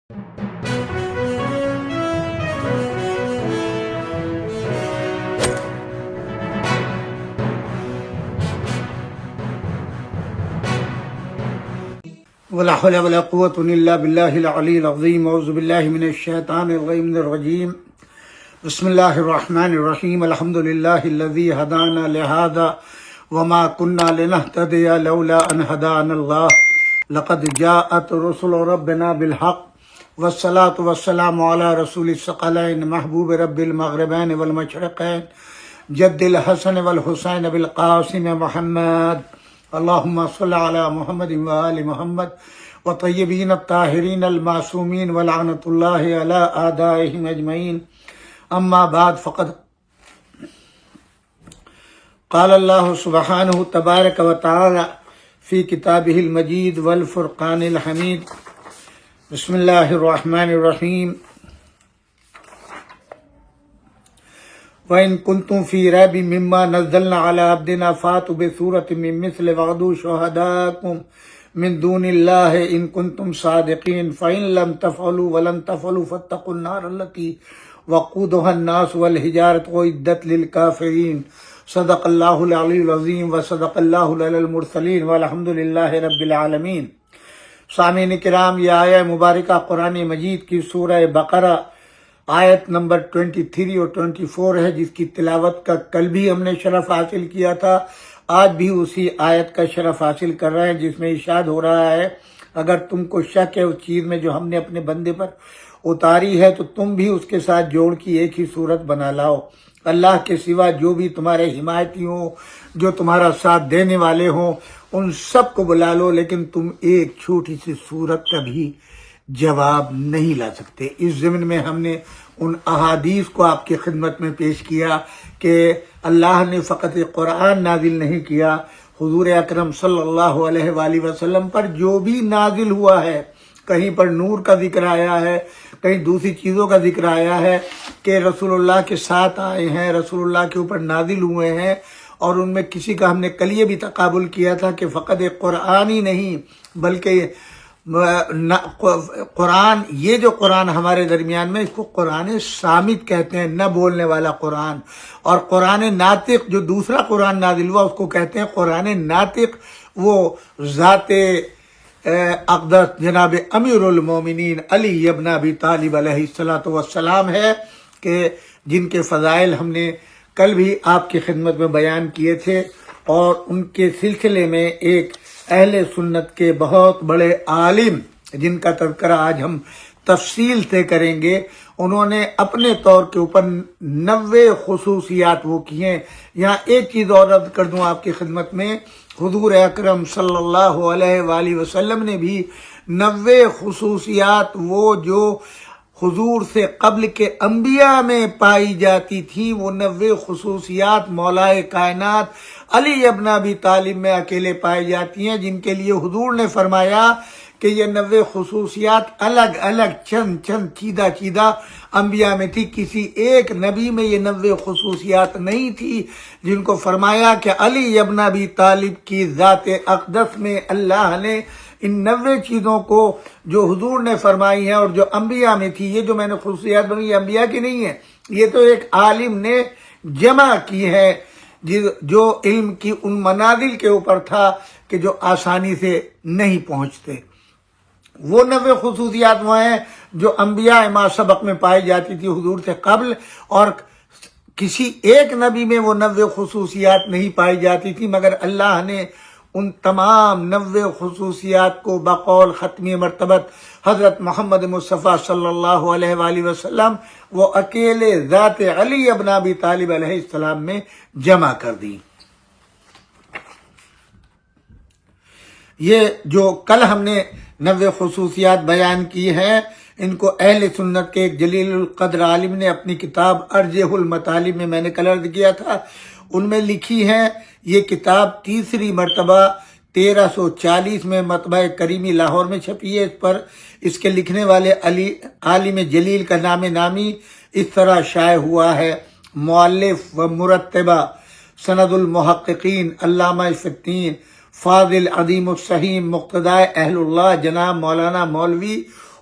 ولا حول ولا قوة إلا بالله العلي العظيم. أعوذ بالله من الشيطان الرجيم. بسم الله الرحمن الرحيم. الحمد لله الذي هدانا لهذا وما كنا لنهتدي لولا أن هدانا الله. لقد جاءت رسل ربنا بالحق والصلاة والسلام على رسول الثقلين محبوب رب المغربين والمشرقين جد الحسن والحسين بالقاسم محمد. اللهم صل على محمد وآل محمد وطيبين الطاهرين المعصومين ولعنة الله على أعدائهم أجمعين. أما بعد فقد قال الله سبحانه تبارك وتعالى في كتابه المجيد والفرقان الحميد. بسم الله الرحمن الرحيم. وَإِن كُنتُم فِي رَيْبٍ مِّمَّا نَزَّلْنَا عَلَىٰ عَبْدِنَا فَأْتُوا بِسُورَةٍ مِّن مِّثْلِهِ وَادْعُوا شُهَدَاءَكُم مِّن دُونِ اللَّهِ إِن كُنتُمْ صَادِقِينَ فَإِن لَّمْ تَفْعَلُوا وَلَن تَفْعَلُوا فَاتَّقُوا النَّارَ الَّتِي وَقُودُهَا النَّاسُ وَالْحِجَارَةُ أُعِدَّتْ لِلْكَافِرِينَ. صدق الله العلي العظيم وصدق الله العلي المرسلين والحمد لله رب العالمين. سامعین کرام، یہ آیہ مبارکہ قرآن مجید کی سورہ بقرہ آیت نمبر 23 اور 24 ہے، جس کی تلاوت کا کل بھی ہم نے شرف حاصل کیا تھا. آج بھی اسی آیت کا شرف حاصل کر رہے ہیں، جس میں ارشاد ہو رہا ہے اگر تم کو شک ہے اس چیز میں جو ہم نے اپنے بندے پر اتاری ہے تو تم بھی اس کے ساتھ جوڑ کی ایک ہی صورت بنا لاؤ. اللہ کے سوا جو بھی تمہارے حمایتی ہوں، جو تمہارا ساتھ دینے والے ہوں، ان سب کو بلا لو، لیکن تم ایک چھوٹی سی صورت کا بھی جواب نہیں لا سکتے. اس ضمن میں ہم نے ان احادیث کو آپ کی خدمت میں پیش کیا کہ اللہ نے فقط قرآن نازل نہیں کیا، حضور اکرم صلی اللہ علیہ وآلہ وسلم پر جو بھی نازل ہوا ہے، کہیں پر نور کا ذکر آیا ہے، کہیں دوسری چیزوں کا ذکر آیا ہے کہ رسول اللہ کے ساتھ آئے ہیں، رسول اللہ کے اوپر نازل ہوئے ہیں، اور ان میں کسی کا ہم نے کل یہ بھی تقابل کیا تھا کہ فقط قرآن ہی نہیں بلکہ قرآن، یہ جو قرآن ہمارے درمیان میں، اس کو قرآن صامت کہتے ہیں، نہ بولنے والا قرآن. اور قرآن ناطق جو دوسرا قرآن نازل ہوا اس کو کہتے ہیں قرآن ناطق. وہ ذات اقدس جناب امیر المومنین علی ابن ابی طالب علیہ السلام ہے، کہ جن کے فضائل ہم نے کل بھی آپ کی خدمت میں بیان کیے تھے. اور ان کے سلسلے میں ایک اہل سنت کے بہت بڑے عالم جن کا تذکرہ آج ہم تفصیل سے کریں گے، انہوں نے اپنے طور کے اوپر 90 خصوصیات وہ کی ہیں. یہاں ایک چیز اور عرض کر دوں آپ کی خدمت میں، حضور اکرم صلی اللہ علیہ وآلہ وسلم نے بھی 90 خصوصیات وہ جو حضور سے قبل کے انبیاء میں پائی جاتی تھی، وہ 90 خصوصیات مولائے کائنات علی ابن ابی طالب میں اکیلے پائی جاتی ہیں، جن کے لیے حضور نے فرمایا کہ یہ 90 خصوصیات الگ الگ چند چیدہ انبیاء میں تھی. کسی ایک نبی میں یہ 90 خصوصیات نہیں تھی، جن کو فرمایا کہ علی ابن ابی طالب کی ذات اقدس میں اللہ نے ان 90 چیزوں کو جو حضور نے فرمائی ہیں اور جو انبیاء میں تھی، یہ جو میں نے خصوصیات بنی یہ انبیاء کی نہیں ہے، یہ تو ایک عالم نے جمع کی ہے جو علم کی ان منازل کے اوپر تھا کہ جو آسانی سے نہیں پہنچتے. وہ 90 خصوصیات وہ ہیں جو انبیاء ما سبق میں پائی جاتی تھی حضور سے قبل، اور کسی ایک نبی میں وہ 90 خصوصیات نہیں پائی جاتی تھی، مگر اللہ نے ان تمام 90 خصوصیات کو بقول ختمی مرتبت حضرت محمد مصطفیٰ صلی اللہ علیہ وآلہ وسلم وہ اکیلے ذات علی ابن ابی طالب علیہ السلام میں جمع کر دی. یہ جو کل ہم نے 90 خصوصیات بیان کی ہیں، ان کو اہل سنت کے ایک جلیل القدر عالم نے اپنی کتاب ارجح المطالب میں نے کل عرض کیا تھا، ان میں لکھی ہیں. یہ کتاب تیسری مرتبہ 1340 میں مطبع کریمی لاہور میں چھپی ہے. اس کے لکھنے والے عالم جلیل کا نام نامی اس طرح شائع ہوا ہے: مؤلف و مرتبہ سند المحققین علامہ الدین فاضل عظیم الصحیم مقتدائے اہل اللہ جناب مولانا مولوی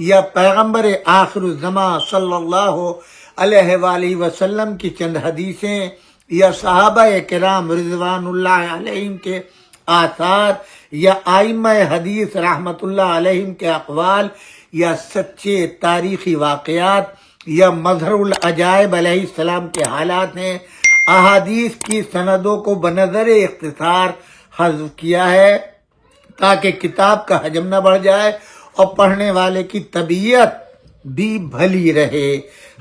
یا پیغمبر آخر الزمان صلی اللہ علیہ وآلہ وسلم کی چند حدیثیں یا صحابہ کرام رضوان اللہ علیہم کے آثار یا ائمہ حدیث رحمت اللہ علیہم کے اقوال یا سچے تاریخی واقعات یا مظہر العجائب علیہ السلام کے حالات ہیں۔ احادیث کی سندوں کو بنظر اختصار حذف کیا ہے تاکہ کتاب کا حجم نہ بڑھ جائے اور پڑھنے والے کی طبیعت بھی بھلی رہے۔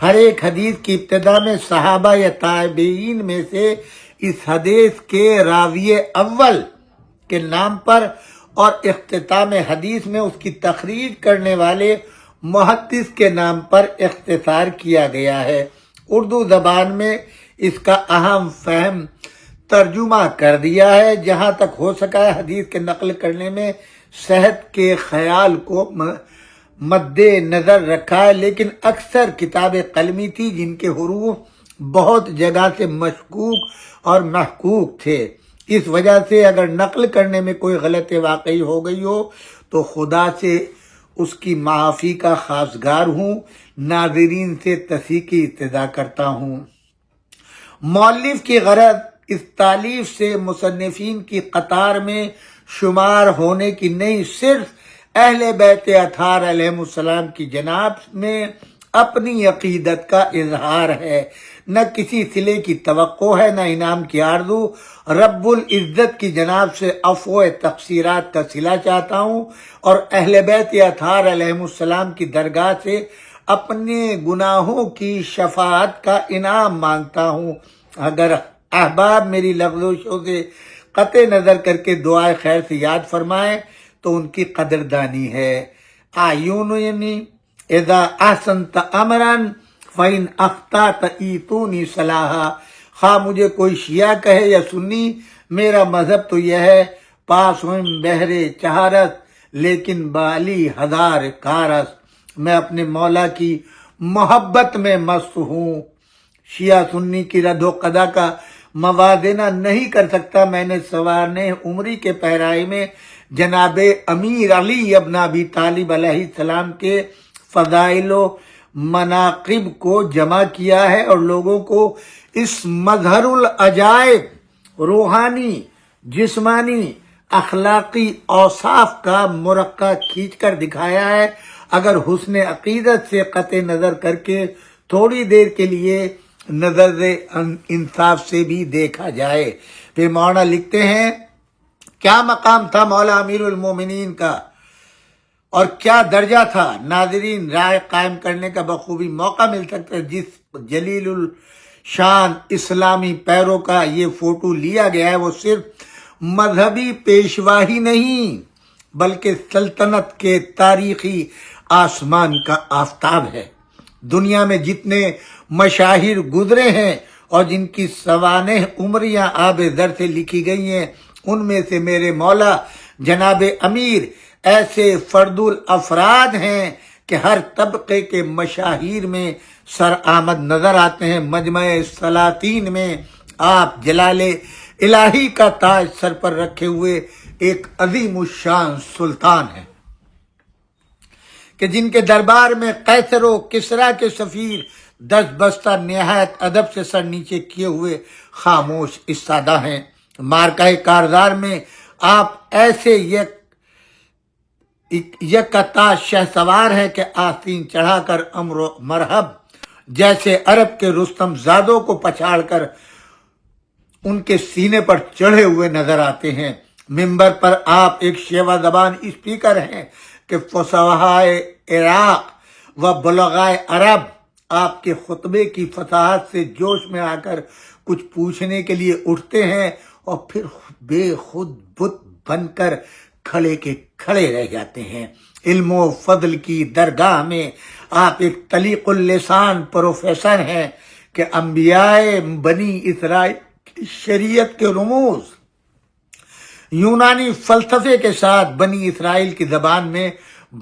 ہر ایک حدیث کی ابتدا میں صحابہ یا تابعین میں سے اس حدیث کے راوی اول کے نام پر اور اختتام حدیث میں اس کی تخریج کرنے والے محدث کے نام پر اختصار کیا گیا ہے۔ اردو زبان میں اس کا اہم فہم ترجمہ کر دیا ہے۔ جہاں تک ہو سکا ہے حدیث کے نقل کرنے میں صحت کے خیال کو مد نظر رکھا ہے، لیکن اکثر کتابیں قلمی تھی جن کے حروف بہت جگہ سے مشکوک اور محقوق تھے۔ اس وجہ سے اگر نقل کرنے میں کوئی غلطی واقعی ہو گئی ہو تو خدا سے اس کی معافی کا خواستگار ہوں۔ ناظرین سے تصحیح کی التجا کرتا ہوں۔ مؤلف کی غرض اس تالیف سے مصنفین کی قطار میں شمار ہونے کی نہیں، صرف اہل بیت اطہار علیہ السلام کی جناب میں اپنی عقیدت کا اظہار ہے۔ نہ کسی صلے کی توقع ہے، نہ انعام کی آرزو۔ رب العزت کی جناب سے عفو تقصیرات کا صلہ چاہتا ہوں اور اہل بیت اطہار علیہ السلام کی درگاہ سے اپنے گناہوں کی شفاعت کا انعام مانگتا ہوں۔ اگر احباب میری لفظوں سے قطع نظر کر کے دعائے خیر سے یاد فرمائیں تو ان کی قدردانی ہے۔ اعیننی اذا احسنت امرا فإن اخطأت ایتونی صلاحا۔ خواہ مجھے کوئی شیعہ کہے یا سنی، میرا مذہب تو یہ ہے، پاس ہوئم بہرے چہارت لیکن بالی ہزار کارس۔ میں اپنے مولا کی محبت میں مست ہوں۔ شیعہ سنی کی رد و قضا کا موازنہ نہیں کر سکتا۔ میں نے سوانح عمری کے پیرائی میں جناب امیر علی ابن ابی طالب علیہ السلام کے فضائل و مناقب کو جمع کیا ہے اور لوگوں کو اس مظہر العجائب روحانی، جسمانی، اخلاقی اوصاف کا مرقع کھینچ کر دکھایا ہے۔ اگر حسن عقیدت سے قطع نظر کر کے تھوڑی دیر کے لیے نظر انصاف سے بھی دیکھا جائے۔ پھر مولانا لکھتے ہیں، کیا مقام تھا مولا امیر المومنین کا اور کیا درجہ تھا۔ ناظرین، رائے قائم کرنے کا بخوبی موقع مل سکتا ہے۔ جس جلیل الشان اسلامی پیرو کا یہ فوٹو لیا گیا ہے وہ صرف مذہبی پیشوا ہی نہیں بلکہ سلطنت کے تاریخی آسمان کا آفتاب ہے۔ دنیا میں جتنے مشاہیر گزرے ہیں اور جن کی سوانح عمریاں آب زر سے لکھی گئی ہیں، ان میں سے میرے مولا جناب امیر ایسے فرد الافراد ہیں کہ ہر طبقے کے مشاہیر میں سر آمد نظر آتے ہیں۔ مجمع سلاطین میں آپ جلال الہی کا تاج سر پر رکھے ہوئے ایک عظیم الشان سلطان ہیں کہ جن کے دربار میں قیصر و کسریٰ کے سفیر دست بستہ نہایت ادب سے سر نیچے کیے ہوئے خاموش ایستادہ ہیں۔ مارکہ کارزار میں آپ ایسے یکتا شہ سوار ہیں کہ آستین چڑھا کر امر و مرحب جیسے عرب کے رستم زادوں کو پچھاڑ کر ان کے سینے پر چڑھے ہوئے نظر آتے ہیں۔ منبر پر آپ ایک شیوا زبان اسپیکر ہیں کہ فصحائے عراق و بلغائے عرب آپ کے خطبے کی فصاحت سے جوش میں آ کر کچھ پوچھنے کے لیے اٹھتے ہیں اور پھر بے خود بت بن کر کھڑے کے کھڑے رہ جاتے ہیں۔ علم و فضل کی درگاہ میں آپ ایک طلیق اللسان پروفیسر ہیں کہ انبیاء بنی اسرائیل کی شریعت کے رموز یونانی فلسفے کے ساتھ بنی اسرائیل کی زبان میں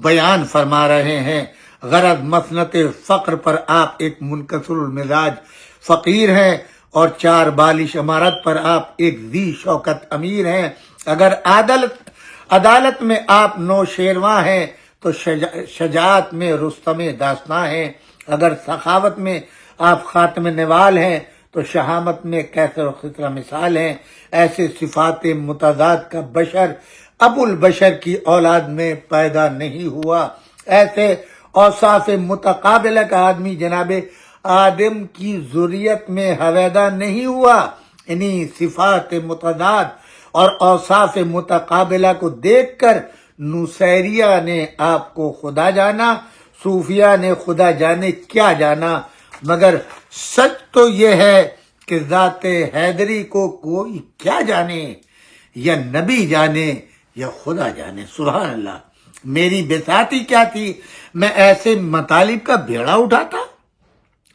بیان فرما رہے ہیں۔ غرض مسنت فقر پر آپ ایک منکسر المزاج فقیر ہیں اور چار بالش عمارت پر آپ ایک ذی شوکت امیر ہیں۔ اگر عدالت میں آپ نوشیرواں ہیں تو شجاعت میں رستم داستاں ہیں، اگر سخاوت میں آپ خاتم نوال ہیں تو شہامت میں کیسر و خسرہ مثال ہیں۔ ایسے صفات متضاد کا بشر ابو البشر کی اولاد میں پیدا نہیں ہوا، ایسے اوصاف متقابلہ کا آدمی جناب آدم کی ذریت میں حویدہ نہیں ہوا۔ انہی صفات متضاد اور اوصاف متقابلہ کو دیکھ کر نصیریہ نے آپ کو خدا جانا، صوفیہ نے خدا جانے کیا جانا، مگر سچ تو یہ ہے کہ ذات حیدری کو کوئی کیا جانے، یا نبی جانے یا خدا جانے۔ سبحان اللہ، میری بساطی کیا تھی، میں ایسے مطالب کا بیڑا اٹھاتا،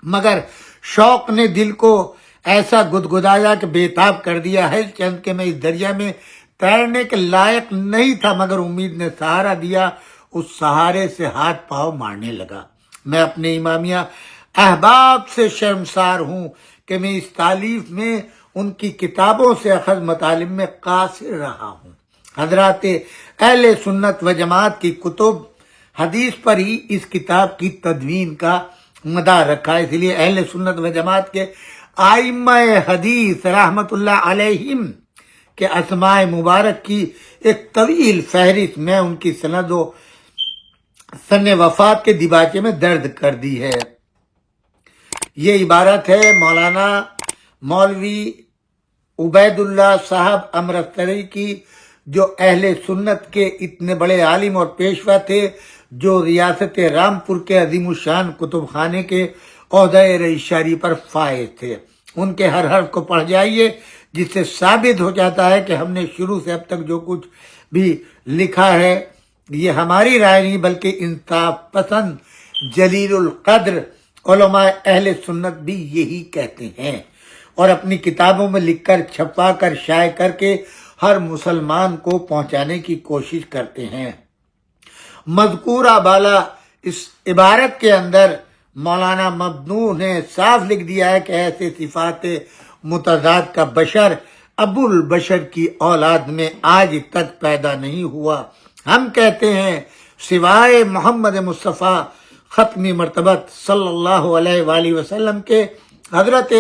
مگر شوق نے دل کو ایسا گدگدایا کہ بےتاب کر دیا ہے چند کہ میں اس دریا میں تیرنے کے لائق نہیں تھا، مگر امید نے سہارا دیا، اس سہارے سے ہاتھ پاؤں مارنے لگا۔ میں اپنے امامیہ احباب سے شرمسار ہوں کہ میں اس تالیف میں ان کی کتابوں سے اخذ مطالب میں قاصر رہا ہوں۔ حضرات اہل سنت و جماعت کی کتب حدیث پر ہی اس کتاب کی تدوین کا مدار رکھا ہے، اس لیے اہل سنت و جماعت کے ائمہ حدیث رحمت اللہ علیہم کے اسماء مبارک کی ایک طویل فہرست میں ان کی سند و سن وفات کے دیباچے میں درد کر دی ہے۔ یہ عبارت ہے مولانا مولوی عبید اللہ صاحب امرتسری کی، جو اہل سنت کے اتنے بڑے عالم اور پیشوا تھے، جو ریاست رامپور کے عظیم الشان کتب خانے کے عہدہ رئیس شاری پر فائز تھے۔ ان کے ہر حرف کو پڑھ جائیے، جس سے ثابت ہو جاتا ہے کہ ہم نے شروع سے اب تک جو کچھ بھی لکھا ہے یہ ہماری رائے نہیں بلکہ انصاف پسند جلیل القدر علماء اہل سنت بھی یہی کہتے ہیں، اور اپنی کتابوں میں لکھ کر چھپا کر شائع کر کے ہر مسلمان کو پہنچانے کی کوشش کرتے ہیں۔ مذکورہ بالا اس عبارت کے اندر مولانا مبنو نے صاف لکھ دیا ہے کہ ایسے صفات متضاد کا بشر ابو البشر کی اولاد میں آج تک پیدا نہیں ہوا۔ ہم کہتے ہیں سوائے محمد مصطفیٰ ختمی مرتبت صلی اللہ علیہ وآلہ وسلم کے، حضرت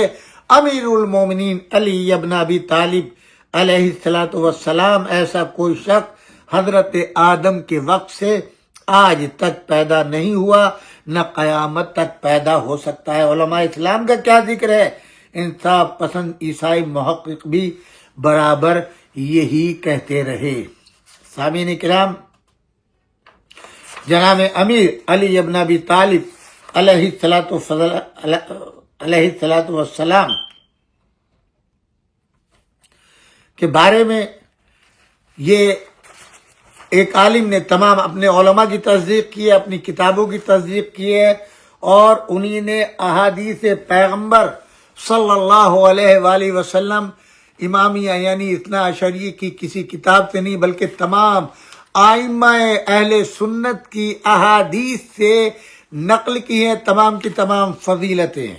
امیر المومنین علی ابن ابی طالب علیہ السلام، ایسا کوئی شخص حضرت آدم کے وقت سے آج تک پیدا نہیں ہوا، نہ قیامت تک پیدا ہو سکتا ہے۔ علماء اسلام کا کیا ذکر ہے، انصاف پسند عیسائی محقق بھی برابر یہی کہتے رہے۔ سامعین کرام، جناب امیر علی ابن ابی طالب علیہ السلام کے بارے میں یہ ایک عالم نے تمام اپنے علماء کی تصدیق کی ہے، اپنی کتابوں کی تصدیق کی ہے، اور انہی نے احادیث پیغمبر صلی اللہ علیہ وآلہ وسلم امامیہ یعنی اثنا عشریہ کی کسی کتاب سے نہیں بلکہ تمام ائمہ اہل سنت کی احادیث سے نقل کی ہیں تمام کی تمام فضیلتیں۔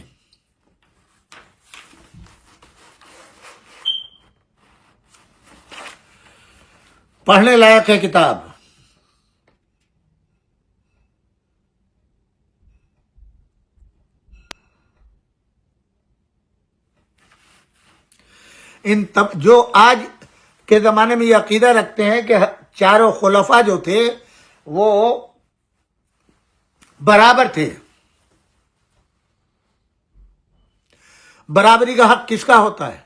پڑھنے لائق ہے کتاب۔ جو آج کے زمانے میں یہ عقیدہ رکھتے ہیں کہ چاروں خلفاء جو تھے وہ برابر تھے، برابری کا حق کس کا ہوتا ہے؟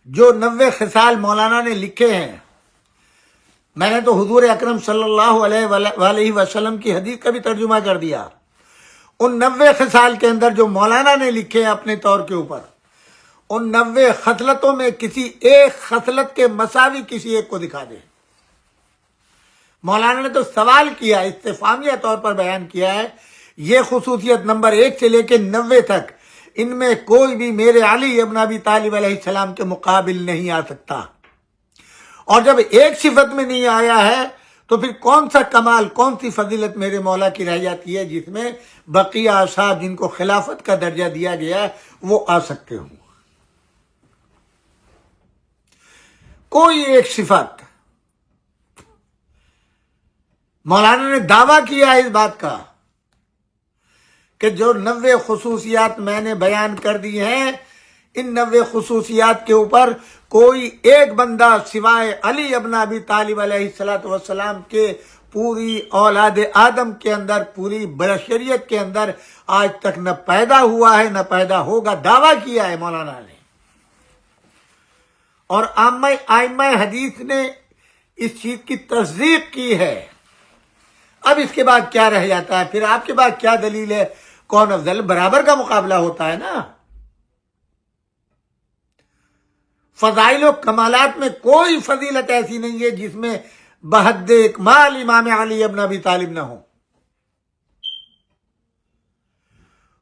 جو 90 خصال مولانا نے لکھے ہیں، میں نے تو حضور اکرم صلی اللہ علیہ وآلہ وسلم کی حدیث کا بھی ترجمہ کر دیا۔ ان 90 خصال کے اندر جو مولانا نے لکھے ہیں اپنے طور کے اوپر، ان 90 خصلتوں میں کسی ایک خصلت کے مساوی کسی ایک کو دکھا دے۔ مولانا نے تو سوال کیا، استفہامیہ طور پر بیان کیا ہے، یہ خصوصیت نمبر 1 سے لے کے 90 تک ان میں کوئی بھی میرے علی ابن ابی طالب علیہ السلام کے مقابل نہیں آ سکتا۔ اور جب ایک صفت میں نہیں آیا ہے تو پھر کون سا کمال، کون سی فضیلت میرے مولا کی رہ جاتی ہے جس میں بقیہ اصحاب جن کو خلافت کا درجہ دیا گیا ہے وہ آ سکتے ہوں۔ کوئی ایک صفت مولانا نے دعویٰ کیا ہے اس بات کا کہ جو 90 خصوصیات میں نے بیان کر دی ہیں، ان 90 خصوصیات کے اوپر کوئی ایک بندہ سوائے علی ابن ابی طالب علیہ السلام کے پوری اولاد آدم کے اندر، پوری بشریت کے اندر آج تک نہ پیدا ہوا ہے نہ پیدا ہوگا، دعویٰ کیا ہے مولانا نے۔ اور ائمہ حدیث نے اس چیز کی تصدیق کی ہے۔ اب اس کے بعد کیا رہ جاتا ہے؟ پھر آپ کے بعد کیا دلیل ہے؟ کون افضل؟ برابر کا مقابلہ ہوتا ہے نا۔ فضائل و کمالات میں کوئی فضیلت ایسی نہیں ہے جس میں بحد اکمال امام علی ابن ابی طالب نہ ہو۔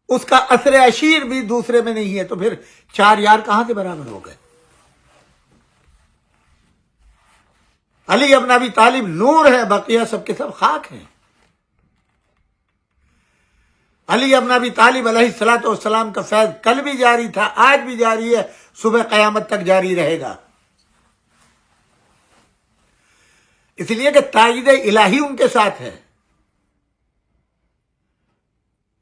اس کا اثر اشیر بھی دوسرے میں نہیں ہے، تو پھر 4 یار کہاں سے برابر ہو گئے؟ علی ابن ابی طالب نور ہے، بقیہ سب کے سب خاک ہیں۔ علی ابن ابی طالب علیہ السلام کا فیض کل بھی جاری تھا، آج بھی جاری ہے، صبح قیامت تک جاری رہے گا۔ اس لیے کہ تائید الہی ان کے ساتھ ہے۔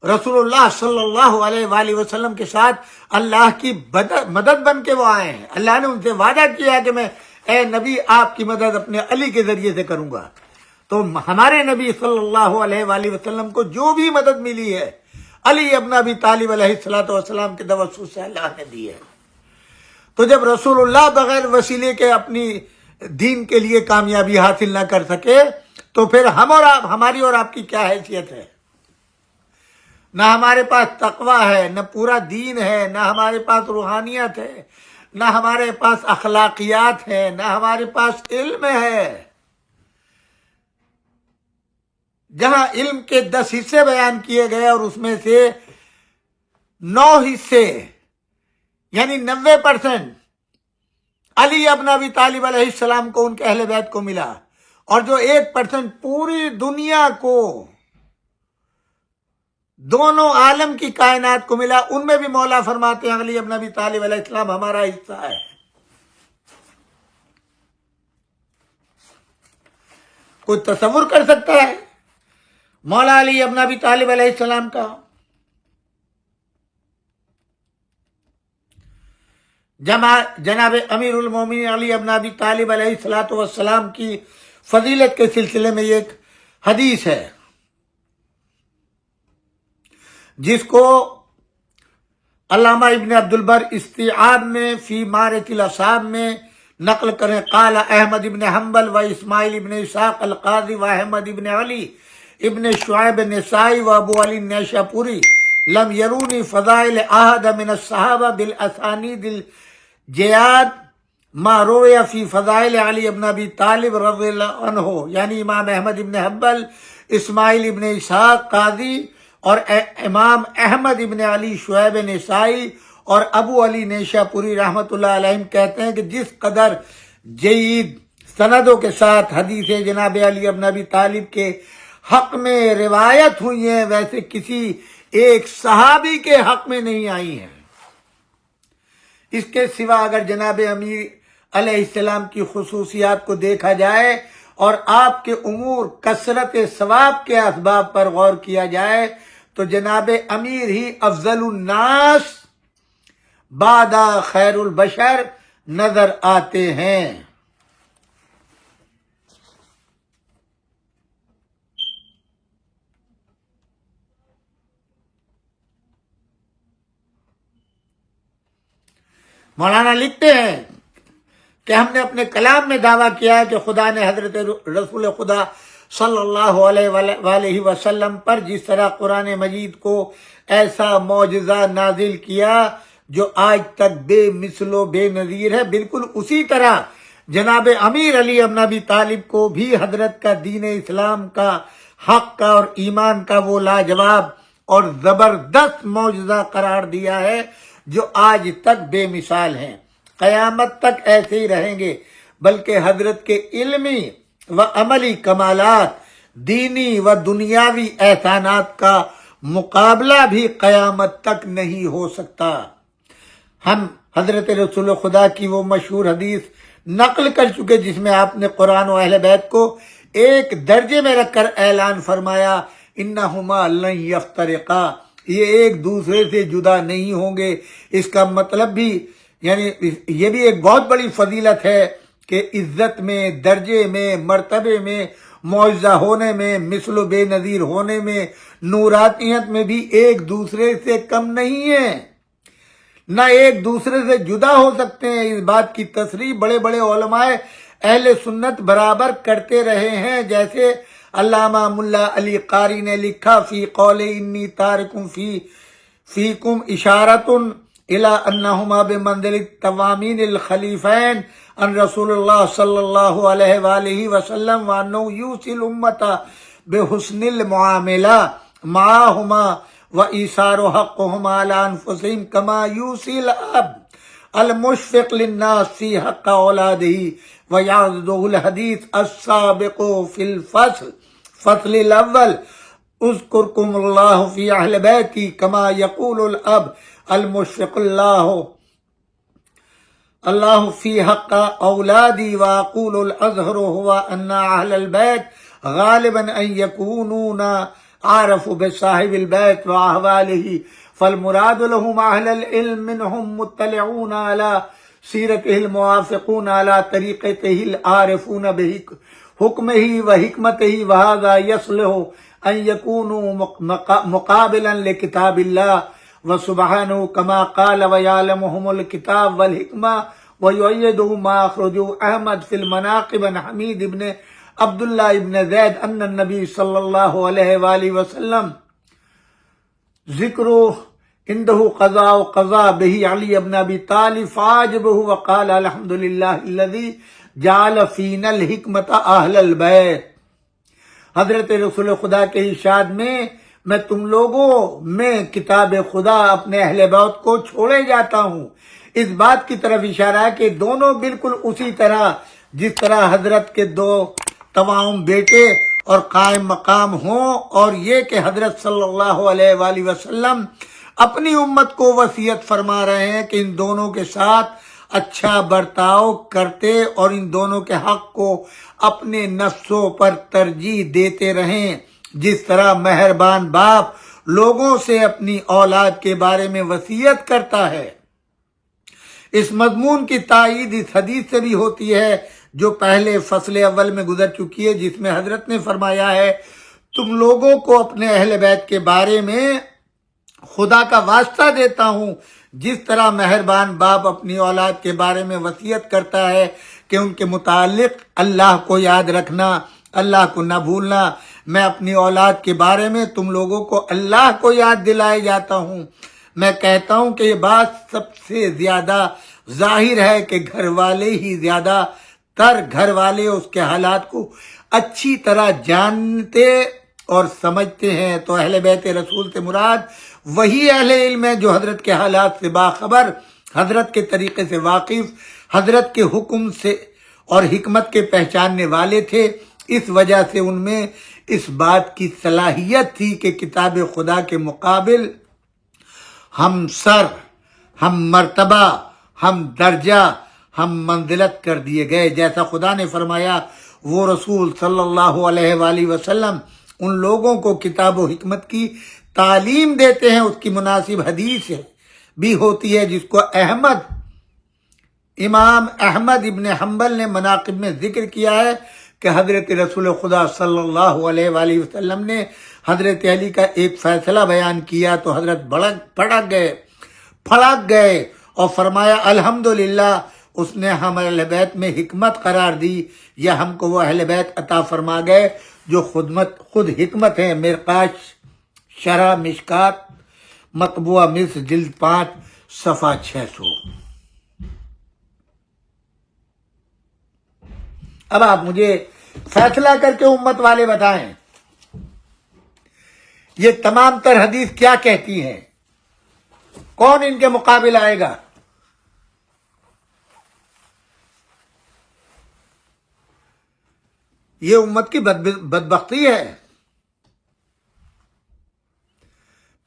رسول اللہ صلی اللہ علیہ وآلہ وسلم کے ساتھ اللہ کی مدد بن کے وہ آئے ہیں۔ اللہ نے ان سے وعدہ کیا کہ میں اے نبی آپ کی مدد اپنے علی کے ذریعے سے کروں گا۔ تو ہمارے نبی صلی اللہ علیہ وآلہ وسلم کو جو بھی مدد ملی ہے علی ابن ابی طالب علیہ السلام کے توسط سے اللہ نے دی ہے۔ تو جب رسول اللہ بغیر وسیلے کے اپنی دین کے لیے کامیابی حاصل نہ کر سکے تو پھر ہم اور آپ، ہماری اور آپ کی کیا حیثیت ہے؟ نہ ہمارے پاس تقویٰ ہے، نہ پورا دین ہے، نہ ہمارے پاس روحانیت ہے، نہ ہمارے پاس اخلاقیات ہے، نہ ہمارے پاس علم ہے۔ جہاں علم کے 10 حصے بیان کیے گئے اور اس میں سے 9 حصے یعنی 90% علی ابن ابی طالب علیہ السلام کو، ان کے اہل بیت کو ملا، اور جو 1% پوری دنیا کو، دونوں عالم کی کائنات کو ملا، ان میں بھی مولا فرماتے ہیں علی ابن ابی طالب علیہ السلام ہمارا حصہ ہے۔ کوئی تصور کر سکتا ہے مولا علی ابن ابی طالب علیہ السلام کا؟ جناب امیر المومنین علی ابن ابی طالب علیہ السلام کی فضیلت کے سلسلے میں یہ ایک حدیث ہے جس کو علامہ ابن عبد البر استیعاب میں فی معرفۃ الاصحاب میں نقل کریں۔ قال احمد ابن حنبل و اسماعیل ابن اسحاق القاضی و احمد ابن علی ابن شعیب النسائی و ابو علی النیشاپوری لم یرونی فضائل احد من الصحابہ بالاسانید الجیاد ما روی فی فضائل علی ابن ابی طالب رضی اللہ عنہ، یعنی امام احمد ابن حنبل، اسماعیل ابن اسحاق قاضی اور امام احمد ابن علی شعیب نسائی اور ابو علی نیشاپوری رحمۃ اللہ علیہم کہتے ہیں کہ جس قدر جید سندوں کے ساتھ حدیث جناب علی ابن ابی طالب کے حق میں روایت ہوئی ہیں ویسے کسی ایک صحابی کے حق میں نہیں آئی ہیں۔ اس کے سوا اگر جناب امیر علیہ السلام کی خصوصیات کو دیکھا جائے اور آپ کے امور کثرت ثواب کے اسباب پر غور کیا جائے تو جناب امیر ہی افضل الناس بعد خیر البشر نظر آتے ہیں۔ مولانا لکھتے ہیں کہ ہم نے اپنے کلام میں دعویٰ کیا ہے کہ خدا نے حضرت رسول خدا صلی اللہ علیہ وآلہ وسلم پر جس طرح قرآن مجید کو ایسا معجزہ نازل کیا جو آج تک بے مثل و بے نظیر ہے، بالکل اسی طرح جناب امیر علی ابن ابی طالب کو بھی حضرت کا دین اسلام کا، حق کا اور ایمان کا وہ لاجواب اور زبردست معجزہ قرار دیا ہے جو آج تک بے مثال ہیں، قیامت تک ایسے ہی رہیں گے، بلکہ حضرت کے علمی و عملی کمالات، دینی و دنیاوی احسانات کا مقابلہ بھی قیامت تک نہیں ہو سکتا۔ ہم حضرت رسول خدا کی وہ مشہور حدیث نقل کر چکے جس میں آپ نے قرآن و اہل بیت کو ایک درجے میں رکھ کر اعلان فرمایا انہما لن یفترقا، یہ ایک دوسرے سے جدا نہیں ہوں گے۔ اس کا مطلب بھی یعنی یہ بھی ایک بہت بڑی فضیلت ہے کہ عزت میں، درجے میں، مرتبے میں، معجزہ ہونے میں، مثل و بے نظیر ہونے میں، نورانیت میں بھی ایک دوسرے سے کم نہیں ہے، نہ ایک دوسرے سے جدا ہو سکتے ہیں۔ اس بات کی تصریح بڑے بڑے علماء اہل سنت برابر کرتے رہے ہیں، جیسے علامہ ملا علی قاری نے لکھا فی قول انی تارک فیکم اشارۃ الی انہما بمنزل التوامین الخلیفین ان رسول اللہ صلی اللہ علیہ وآلہ وسلم وانہ یوصی الامت بحسن المعاملہ معہما وإيثار حقهم على أنفسهم كما يوصي الأب المشفق للناس في حق أولاده ويعضده الحديث السابق في الفصل الأول اذكركم الله في أهل بيتي كما يقول الأب المشفق الله في حق أولادي وأقول الأظهر هو أن أهل البيت غالبا أن يكونون عارف بصاحب البيت وأحواله فالمراد لهم أهل العلم منهم مطلعون على سيرته الموافقون على طريقته العارفون بحكمه وحكمته وهذا يصلح أن يكونوا مقابلا لكتاب الله وسبحانه كما قال ويعلمهم الكتاب والحكمة ويؤيده ما أخرجه أحمد في المناقب عن حميد بن عبداللہ ابن زید ان النبی صلی اللہ علیہ وآلہ وسلم ذکر عنده قضاء به علی ابن ابی طالب فعجبه وقال الحمدللہ الذی جعل فینا الحکمت اہل البیت۔ حضرت رسول خدا کے ارشاد میں تم لوگوں میں کتاب خدا اپنے اہل بیت کو چھوڑے جاتا ہوں، اس بات کی طرف اشارہ ہے کہ دونوں بالکل اسی طرح جس طرح حضرت کے دو تمام بیٹے اور قائم مقام ہوں، اور یہ کہ حضرت صلی اللہ علیہ وآلہ وسلم اپنی امت کو وصیت فرما رہے ہیں کہ ان دونوں کے ساتھ اچھا برتاؤ کرتے اور ان دونوں کے حق کو اپنے نفسوں پر ترجیح دیتے رہیں، جس طرح مہربان باپ لوگوں سے اپنی اولاد کے بارے میں وصیت کرتا ہے۔ اس مضمون کی تائید اس حدیث سے بھی ہوتی ہے جو پہلے فصل اول میں گزر چکی ہے، جس میں حضرت نے فرمایا ہے تم لوگوں کو اپنے اہل بیت کے بارے میں خدا کا واسطہ دیتا ہوں، جس طرح مہربان باپ اپنی اولاد کے بارے میں وصیت کرتا ہے کہ ان کے متعلق اللہ کو یاد رکھنا، اللہ کو نہ بھولنا، میں اپنی اولاد کے بارے میں تم لوگوں کو اللہ کو یاد دلائے جاتا ہوں۔ میں کہتا ہوں کہ یہ بات سب سے زیادہ ظاہر ہے کہ گھر والے ہی زیادہ تر گھر والے اس کے حالات کو اچھی طرح جانتے اور سمجھتے ہیں، تو اہل بیت رسول سے مراد وہی اہل علم ہے جو حضرت کے حالات سے باخبر، حضرت کے طریقے سے واقف، حضرت کے حکم سے اور حکمت کے پہچاننے والے تھے۔ اس وجہ سے ان میں اس بات کی صلاحیت تھی کہ کتاب خدا کے مقابل ہم سر، ہم مرتبہ، ہم درجہ، ہم منزلت کر دیے گئے، جیسا خدا نے فرمایا وہ رسول صلی اللہ علیہ وآلہ وسلم ان لوگوں کو کتاب و حکمت کی تعلیم دیتے ہیں۔ اس کی مناسب حدیث بھی ہوتی ہے جس کو امام احمد ابن حنبل نے مناقب میں ذکر کیا ہے کہ حضرت رسول خدا صلی اللہ علیہ وآلہ وسلم نے حضرت علی کا ایک فیصلہ بیان کیا تو حضرت پھڑک گئے اور فرمایا الحمدللہ اس نے ہم اہل بیت میں حکمت قرار دی، یا ہم کو وہ اہل بیت عطا فرما گئے جو خود حکمت ہیں۔ مرقاش شرح مشکات مطبوعہ مصر جلد 5 صفحہ 600۔ اب آپ مجھے فیصلہ کر کے امت والے بتائیں یہ تمام تر حدیث کیا کہتی ہیں، کون ان کے مقابل آئے گا؟ یہ امت کی بدبختی ہے۔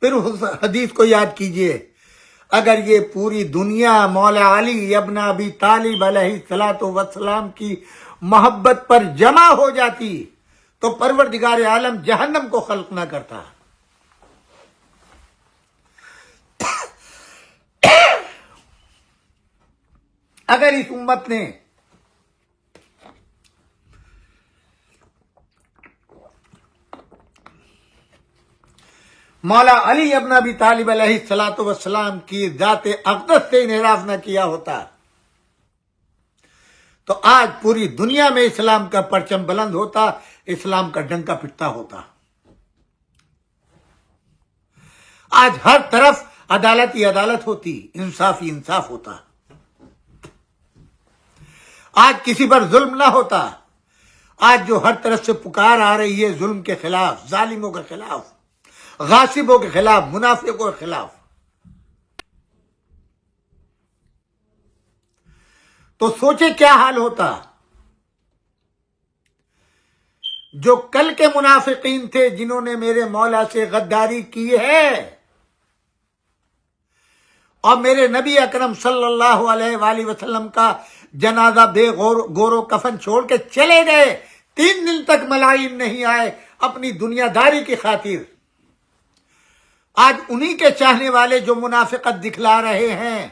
پھر اس حدیث کو یاد کیجئے، اگر یہ پوری دنیا مولا علی ابن ابی طالب علیہ الصلوۃ والسلام کی محبت پر جمع ہو جاتی تو پروردگار عالم جہنم کو خلق نہ کرتا۔ اگر اس امت نے مولا علی ابن ابی طالب علیہ الصلوۃ والسلام کی ذات اقدس سے انحراف نہ کیا ہوتا تو آج پوری دنیا میں اسلام کا پرچم بلند ہوتا، اسلام کا ڈنکا پٹتا ہوتا۔ آج ہر طرف عدالت ہی عدالت ہوتی، انصاف ہی انصاف ہوتا، آج کسی پر ظلم نہ ہوتا۔ آج جو ہر طرف سے پکار آ رہی ہے ظلم کے خلاف، ظالموں کے خلاف، غاصبوں کے خلاف، منافقوں کے خلاف، تو سوچے کیا حال ہوتا۔ جو کل کے منافقین تھے جنہوں نے میرے مولا سے غداری کی ہے اور میرے نبی اکرم صلی اللہ علیہ وآلہ وسلم کا جنازہ بے گور و کفن چھوڑ کے چلے گئے، 3 دن تک ملائم نہیں آئے اپنی دنیا داری کی خاطر، آج انہی کے چاہنے والے جو منافقت دکھلا رہے ہیں،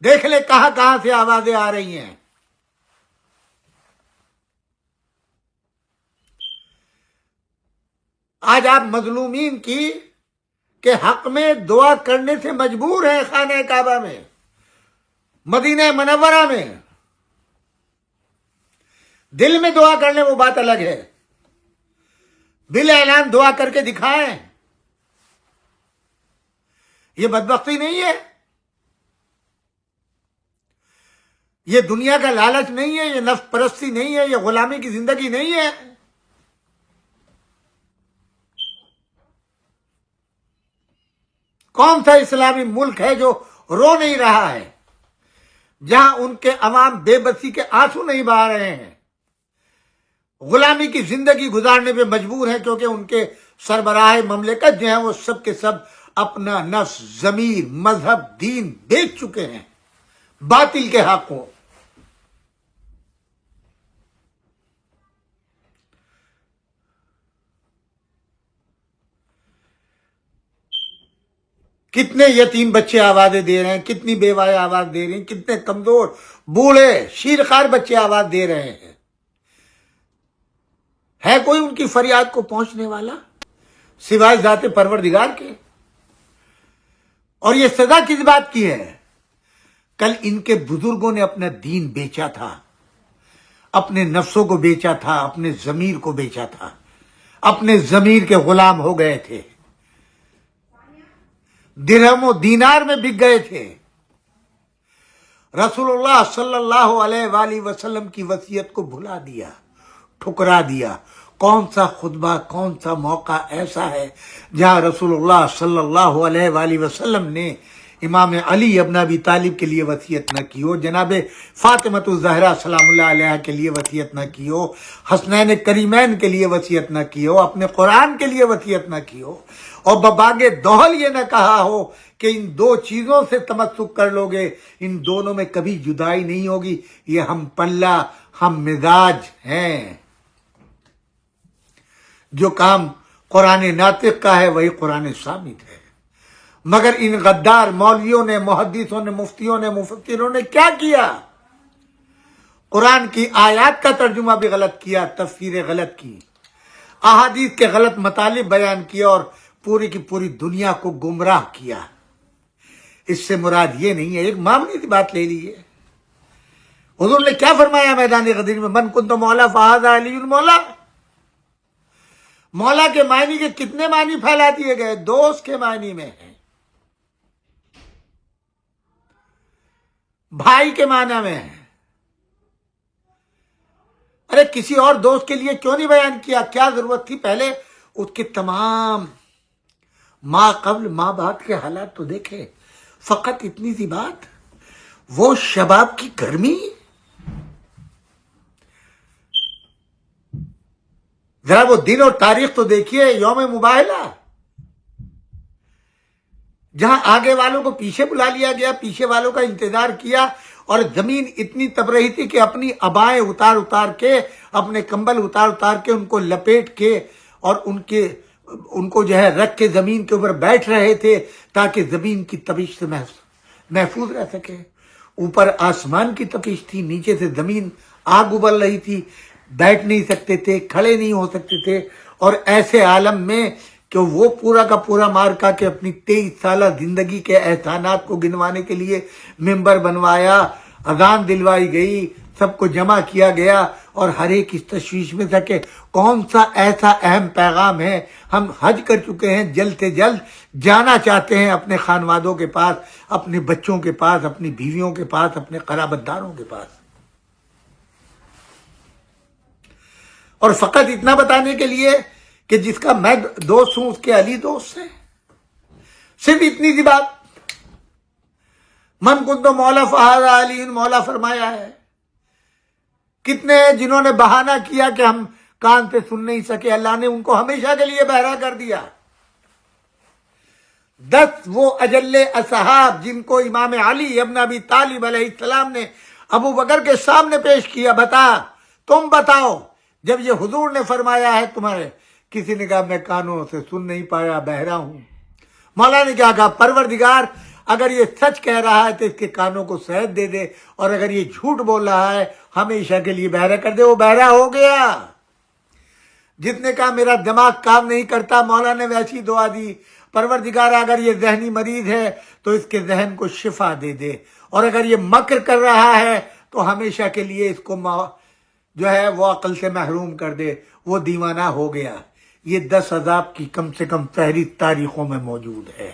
دیکھ لے کہاں کہاں سے آوازیں آ رہی ہیں۔ آج آپ مظلومین کی کے حق میں دعا کرنے سے مجبور ہیں، خانہ کعبہ میں، مدینہ منورہ میں، دل میں دعا کرنے وہ بات الگ ہے، بل اعلان دعا کر کے دکھائیں۔ یہ بدبختی نہیں ہے، یہ دنیا کا لالچ نہیں ہے، یہ نفس پرستی نہیں ہے، یہ غلامی کی زندگی نہیں ہے۔ کون سا اسلامی ملک ہے جو رو نہیں رہا ہے، جہاں ان کے عوام بے بسی کے آنسو نہیں بہا رہے ہیں، غلامی کی زندگی گزارنے پہ مجبور ہیں، کیونکہ ان کے سربراہ مملکت جو ہیں وہ سب کے سب اپنا نفس، ضمیر، مذہب، دین بیچ چکے ہیں باطل کے حقوں۔ کتنے یتیم بچے آوازیں دے رہے ہیں، کتنی بیوائیں آواز دے رہی ہیں، کتنے کمزور بوڑھے شیرخوار بچے آواز دے رہے ہیں۔ ہے کوئی ان کی فریاد کو پہنچنے والا سوائے ذات پروردگار کے؟ اور یہ سزا کس بات کی ہے؟ کل ان کے بزرگوں نے اپنا دین بیچا تھا، اپنے نفسوں کو بیچا تھا، اپنے ضمیر کو بیچا تھا، اپنے ضمیر کے غلام ہو گئے تھے، درہم و دینار میں بک گئے تھے۔ رسول اللہ صلی اللہ علیہ وآلہ وسلم کی وصیت کو بھلا دیا، ٹھکرا دیا۔ کون سا خطبہ، کون سا موقع ایسا ہے جہاں رسول اللہ صلی اللہ علیہ وآلہ وسلم نے امام علی ابن ابی طالب کے لیے وصیت نہ کی ہو، جناب فاطمۃ الزہرا سلام اللہ علیہ کے لیے وصیت نہ کی ہو، حسنین کریمین کے لیے وصیت نہ کی ہو، اپنے قرآن کے لیے وصیت نہ کی ہو، اور بباغ دوحل یہ نہ کہا ہو کہ ان 2 چیزوں سے تمسک کر لو گے، ان دونوں میں کبھی جدائی نہیں ہوگی، یہ ہم پلہ، ہم مزاج ہیں۔ جو کام قرآن ناطق کا ہے وہی قرآن صامت ہے۔ مگر ان غدار مولویوں نے، محدثوں نے، مفتیوں نے، مفسروں نے کیا کیا؟ قرآن کی آیات کا ترجمہ بھی غلط کیا، تفسیر غلط کی، احادیث کے غلط مطالب بیان کیا اور پوری کی پوری دنیا کو گمراہ کیا۔ اس سے مراد یہ نہیں ہے، ایک معمولی سی بات لے لیجیے، حضور نے کیا فرمایا میدان غدیر میں؟ من کنت مولا فہذا علی المولا۔ مولا کے معنی کے کتنے معنی پھیلا دیے گئے؟ دوست کے معنی میں ہے، بھائی کے معنی میں ہے۔ ارے کسی اور دوست کے لیے کیوں نہیں بیان کیا؟ کیا ضرورت تھی؟ پہلے اس کے تمام ما قبل ما بعد کے حالات تو دیکھے۔ فقط اتنی سی بات، وہ شباب کی گرمی، ذرا وہ دن اور تاریخ تو دیکھیے، یوم مباہلہ، جہاں آگے والوں کو پیچھے بلا لیا گیا، پیچھے والوں کا انتظار کیا اور زمین اتنی تپ رہی تھی کہ اپنی ابائیں اتار اتار کے، اپنے کمبل اتار اتار کے ان کو لپیٹ کے اور ان کو جو ہے رکھ کے زمین کے اوپر بیٹھ رہے تھے تاکہ زمین کی تپش سے محفوظ رہ سکے۔ اوپر آسمان کی تپش تھی، نیچے سے زمین آگ ابل رہی تھی، بیٹھ نہیں سکتے تھے، کھڑے نہیں ہو سکتے تھے، اور ایسے عالم میں کہ وہ پورا کا پورا مار کا کے اپنی 23 سالہ زندگی کے احسانات کو گنوانے کے لیے ممبر بنوایا، اذان دلوائی گئی، سب کو جمع کیا گیا، اور ہر ایک اس تشویش میں تھا کہ کون سا ایسا اہم پیغام ہے۔ ہم حج کر چکے ہیں، جلد سے جلد جانا چاہتے ہیں اپنے خانوادوں کے پاس، اپنے بچوں کے پاس، اپنی بیویوں کے پاس، اپنے قرابت داروں کے پاس۔ اور فقط اتنا بتانے کے لیے کہ جس کا میں دوست ہوں اس کے علی دوست ہے، صرف اتنی سی بات۔ من کنت مولا فہذا علی مولا فرمایا ہے۔ کتنے ہیں جنہوں نے بہانہ کیا کہ ہم کان سے سن نہیں سکے، اللہ نے ان کو ہمیشہ کے لیے بہرا کر دیا۔ 10 وہ اجل اصحاب جن کو امام علی ابن ابی طالب علیہ السلام نے ابو بکر کے سامنے پیش کیا، بتا تم بتاؤ جب یہ حضور نے فرمایا ہے تمہارے، کسی نے کہا میں کانوں سے سن نہیں پایا، بہرا ہوں۔ مولا نے کیا کہا، پروردگار اگر یہ سچ کہہ رہا ہے تو اس کے کانوں کو صحت دے دے، اور اگر یہ جھوٹ بول رہا ہے ہمیشہ کے لیے بہرا کر دے۔ وہ بہرا ہو گیا۔ جس نے کہا میرا دماغ کام نہیں کرتا، مولا نے ویسی دعا دی، پروردگار اگر یہ ذہنی مریض ہے تو اس کے ذہن کو شفا دے دے، اور اگر یہ مکر کر رہا ہے تو ہمیشہ کے لیے اس کو جو ہے وہ عقل سے محروم کر دے، وہ دیوانہ ہو گیا۔ یہ 10 عذاب کی کم سے کم فہرست تاریخوں میں موجود ہے۔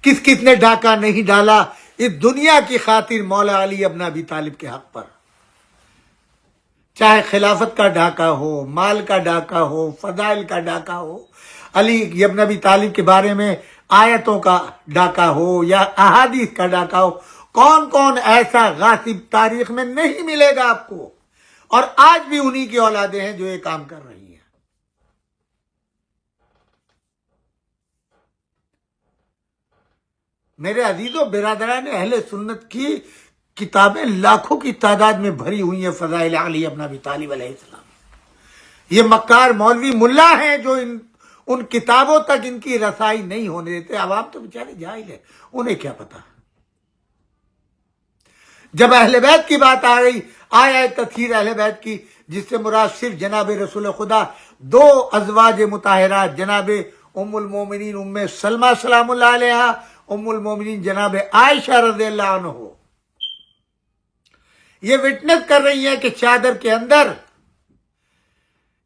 کس کس نے ڈاکہ نہیں ڈالا اس دنیا کی خاطر مولا علی ابن ابی طالب کے حق پر، چاہے خلافت کا ڈاکہ ہو، مال کا ڈاکہ ہو، فضائل کا ڈاکہ ہو، علی ابن ابی طالب کے بارے میں آیتوں کا ڈاکہ ہو یا احادیث کا ڈاکہ ہو۔ کون کون ایسا غاصب تاریخ میں نہیں ملے گا آپ کو، اور آج بھی انہی کی اولادیں ہیں جو یہ کام کر رہی ہیں۔ میرے عزیزوں، برادران اہل سنت کی کتابیں لاکھوں کی تعداد میں بھری ہوئی ہیں فضائل علی ابن ابی طالب علیہ السلام۔ یہ مکار مولوی ملا ہیں جو ان کتابوں تک ان کی رسائی نہیں ہونے دیتے۔ عوام تو بیچارے جاہل ہیں، انہیں کیا پتا۔ جب اہل بیت کی بات آ گئی، آیا تطہیر اہل بیت کی، جس سے مراد صرف جناب رسول خدا 2 ازواج مطہرات، جناب ام المومنین ام سلمہ سلام اللہ علیہا، ام المومنین جناب عائشہ رضی اللہ عنہ، یہ وٹنس کر رہی ہیں کہ چادر کے اندر،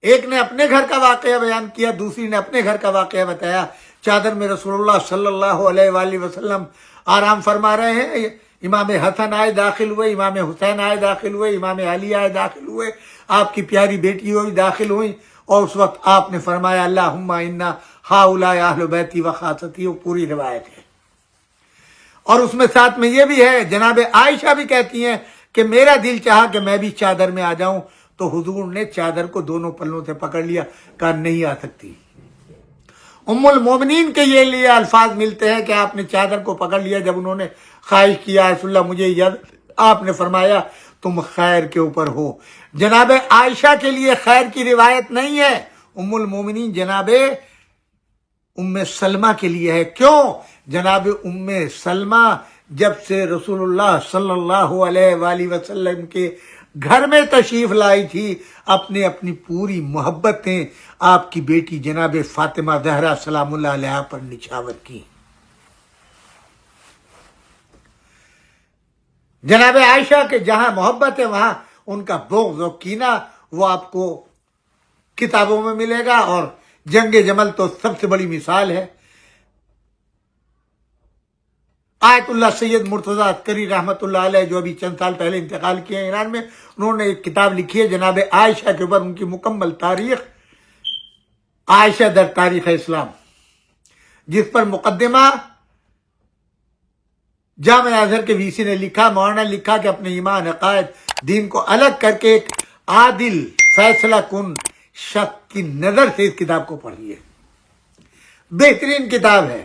ایک نے اپنے گھر کا واقعہ بیان کیا، دوسری نے اپنے گھر کا واقعہ بتایا۔ چادر میں رسول اللہ صلی اللہ علیہ وآلہ وسلم آرام فرما رہے ہیں، امام حسن آئے داخل ہوئے، امام حسین آئے داخل ہوئے، امام علی آئے داخل ہوئے، آپ کی پیاری بیٹی ہوئی داخل ہوئی، اور اس وقت آپ نے فرمایا اللہم انا ہؤلاء اہل بیتی و خاصتی، وہ پوری روایت ہے۔ اور اس میں ساتھ میں یہ بھی ہے، جناب عائشہ بھی کہتی ہیں کہ میرا دل چاہا کہ میں بھی چادر میں آ جاؤں، تو حضور نے چادر کو دونوں پلوں سے پکڑ لیا، کہا نہیں آ سکتی۔ ام المومنین کے یہ لیے الفاظ ملتے ہیں کہ آپ نے چادر کو پکڑ لیا جب انہوں نے خواہش کیا رسول اللہ مجھے آپ نے فرمایا تم خیر کے اوپر ہو۔ جناب عائشہ کے لیے خیر کی روایت نہیں ہے، ام المومنین جناب ام سلمہ کے لیے ہے۔ کیوں؟ جناب ام سلمہ جب سے رسول اللہ صلی اللہ علیہ وآلہ وسلم کے گھر میں تشریف لائی تھی، اپنی پوری محبتیں آپ کی بیٹی جناب فاطمہ زہرا سلام اللہ علیہا پر نچھاور کی۔ جناب عائشہ کے جہاں محبت ہے وہاں ان کا بغض و کینہ وہ آپ کو کتابوں میں ملے گا، اور جنگ جمل تو سب سے بڑی مثال ہے۔ آیت اللہ سید مرتضی عسکری رحمۃ اللہ علیہ جو ابھی چند سال پہلے انتقال کیے ہیں ایران میں، انہوں نے ایک کتاب لکھی ہے جناب عائشہ کے اوپر، ان کی مکمل تاریخ، عائشہ در تاریخ اسلام، جس پر مقدمہ جامعہ ازہر کے وی سی نے لکھا، مولانا لکھا کہ اپنے ایمان عقائد دین کو الگ کر کے ایک عادل فیصلہ کن شخص کی نظر سے اس کتاب کو پڑھیے۔ بہترین کتاب ہے۔